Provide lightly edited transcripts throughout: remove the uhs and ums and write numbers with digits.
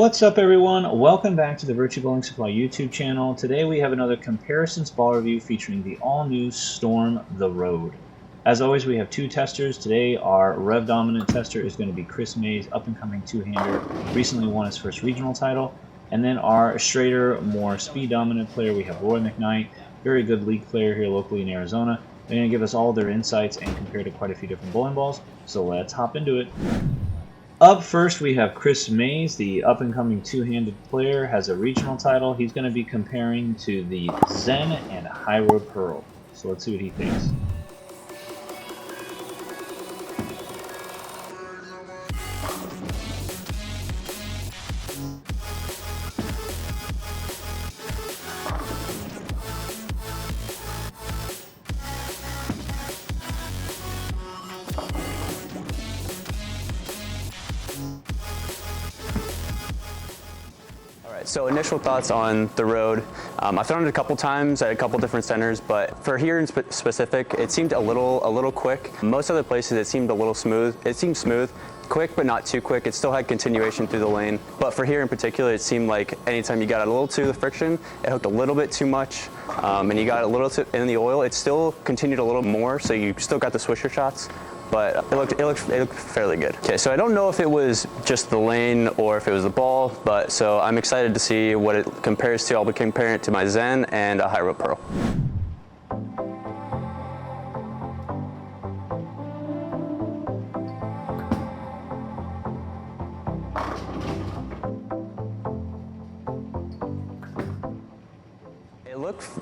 What's up everyone? Welcome back to the Virtue Bowling Supply YouTube channel. Today we have another comparisons ball review featuring the all-new Storm the Road. As always, we have two testers. Today our Rev Dominant tester is going to be Chris Mays, up-and-coming two-hander, recently won his first regional title. And then our straighter, more speed-dominant player, we have Roy McKnight, very good league player here locally in Arizona. They're going to give us all their insights and compare to quite a few different bowling balls. So let's hop into it. Up first, we have Chris Mays, the up-and-coming two-handed player, has a regional title. He's going to be comparing to the Zen and High Road Pearl. So let's see what he thinks. So initial thoughts on the road. I've thrown it a couple times at a couple different centers, but for here in specific, it seemed a little quick. Most other places it seemed a little smooth. It seemed smooth, quick but not too quick. It still had continuation through the lane. But for here in particular, it seemed like anytime you got a little to the friction, it hooked a little bit too much, and you got a little in the oil, it still continued a little more, so you still got the swisher shots. But it looked fairly good. Okay, so I don't know if it was just the lane or if it was the ball, but so I'm excited to see what it compares to. I'll be comparing it to my Zen and a High Road Pearl.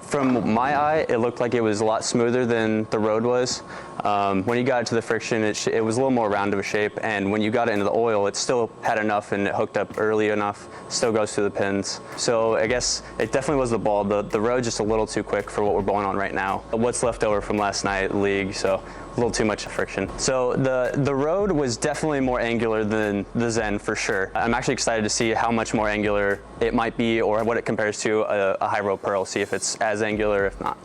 From my eye, it looked like it was a lot smoother than the road was. When you got it to the friction, it was a little more round of a shape, and when you got it into the oil, it still had enough and it hooked up early enough, still goes through the pins. So I guess it definitely was the ball. The road just a little too quick for what we're bowling on right now. What's left over from last night league, so a little too much friction. So the road was definitely more angular than the Zen for sure. I'm actually excited to see how much more angular it might be or what it compares to a High Road Pearl, see if it's as angular, if not.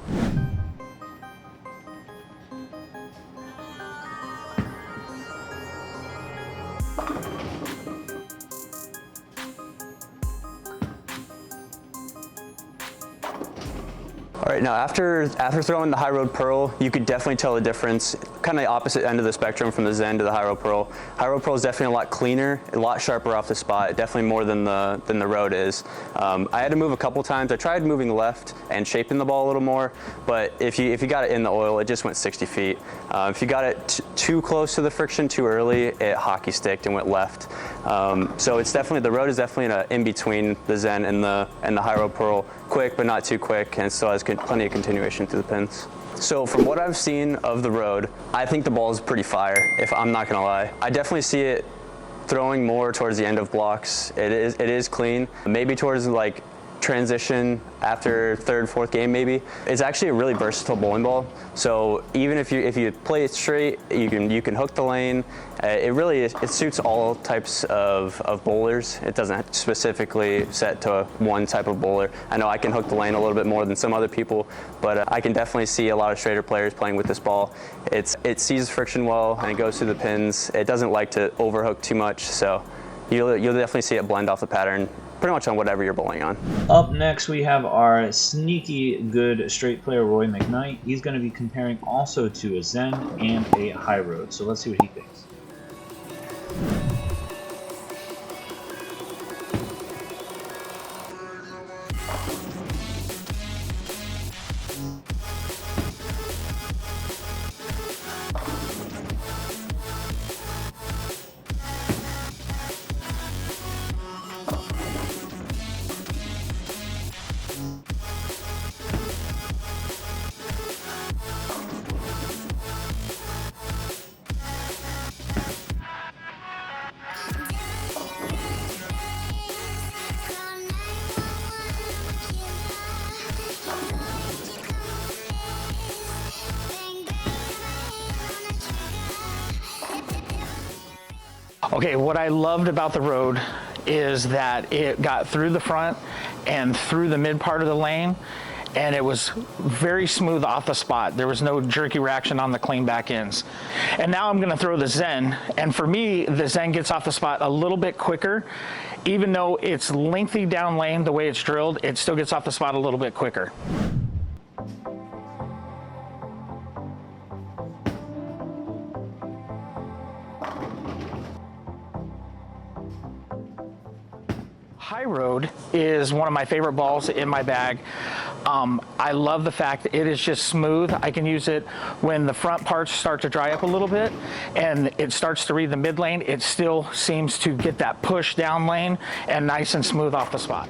All right, now after throwing the High Road Pearl, you could definitely tell the difference, kind of the opposite end of the spectrum from the Zen to the High Road Pearl. High Road Pearl is definitely a lot cleaner, a lot sharper off the spot, definitely more than the road is. I had to move a couple times. I tried moving left and shaping the ball a little more, but if you got it in the oil, it just went 60 feet. If you got it too close to the friction too early, it hockey sticked and went left. So it's definitely, the road is definitely in between the Zen and the High Road Pearl. Quick, but not too quick, and it still has plenty of continuation through the pins. So from what I've seen of the road, I think the ball is pretty fire, if I'm not gonna lie. I definitely see it throwing more towards the end of blocks. It is clean, maybe towards like transition after third, fourth game maybe. It's actually a really versatile bowling ball. So even if you play it straight, you can hook the lane. It suits all types of bowlers. It doesn't specifically set to one type of bowler. I know I can hook the lane a little bit more than some other people, but I can definitely see a lot of straighter players playing with this ball. It sees friction well and it goes through the pins. It doesn't like to overhook too much, so you'll definitely see it blend off the pattern pretty much on whatever you're bowling on. Up next, we have our sneaky good straight player, Roy McKnight. He's going to be comparing also to a Zen and a High Road. So let's see what he thinks. Okay, what I loved about the road is that it got through the front and through the mid part of the lane, and it was very smooth off the spot. There was no jerky reaction on the clean back ends. And now I'm gonna throw the Zen, and for me, the Zen gets off the spot a little bit quicker. Even though it's lengthy down lane, the way it's drilled, it still gets off the spot a little bit quicker. High Road is one of my favorite balls in my bag. I love the fact that it is just smooth. I can use it when the front parts start to dry up a little bit and it starts to read the mid lane. It still seems to get that push down lane and nice and smooth off the spot.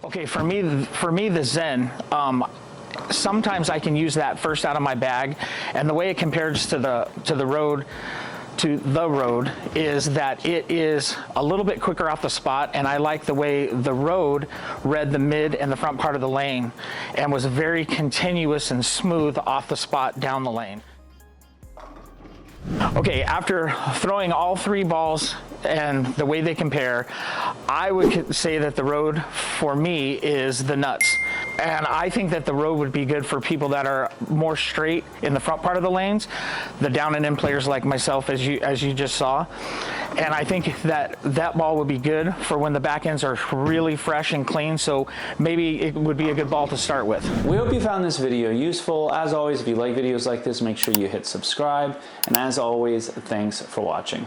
Okay, for me, the Zen, sometimes I can use that first out of my bag, and the way it compares to the road is that it is a little bit quicker off the spot, and I like the way the road read the mid and the front part of the lane and was very continuous and smooth off the spot down the lane. Okay, after throwing all three balls and the way they compare, I would say that the road for me is the nuts. And I think that the road would be good for people that are more straight in the front part of the lanes, the down and in players like myself, as you just saw. And I think that ball would be good for when the back ends are really fresh and clean, so maybe it would be a good ball to start with. We hope you found this video useful. As always, if you like videos like this, make sure you hit subscribe. And as always, thanks for watching.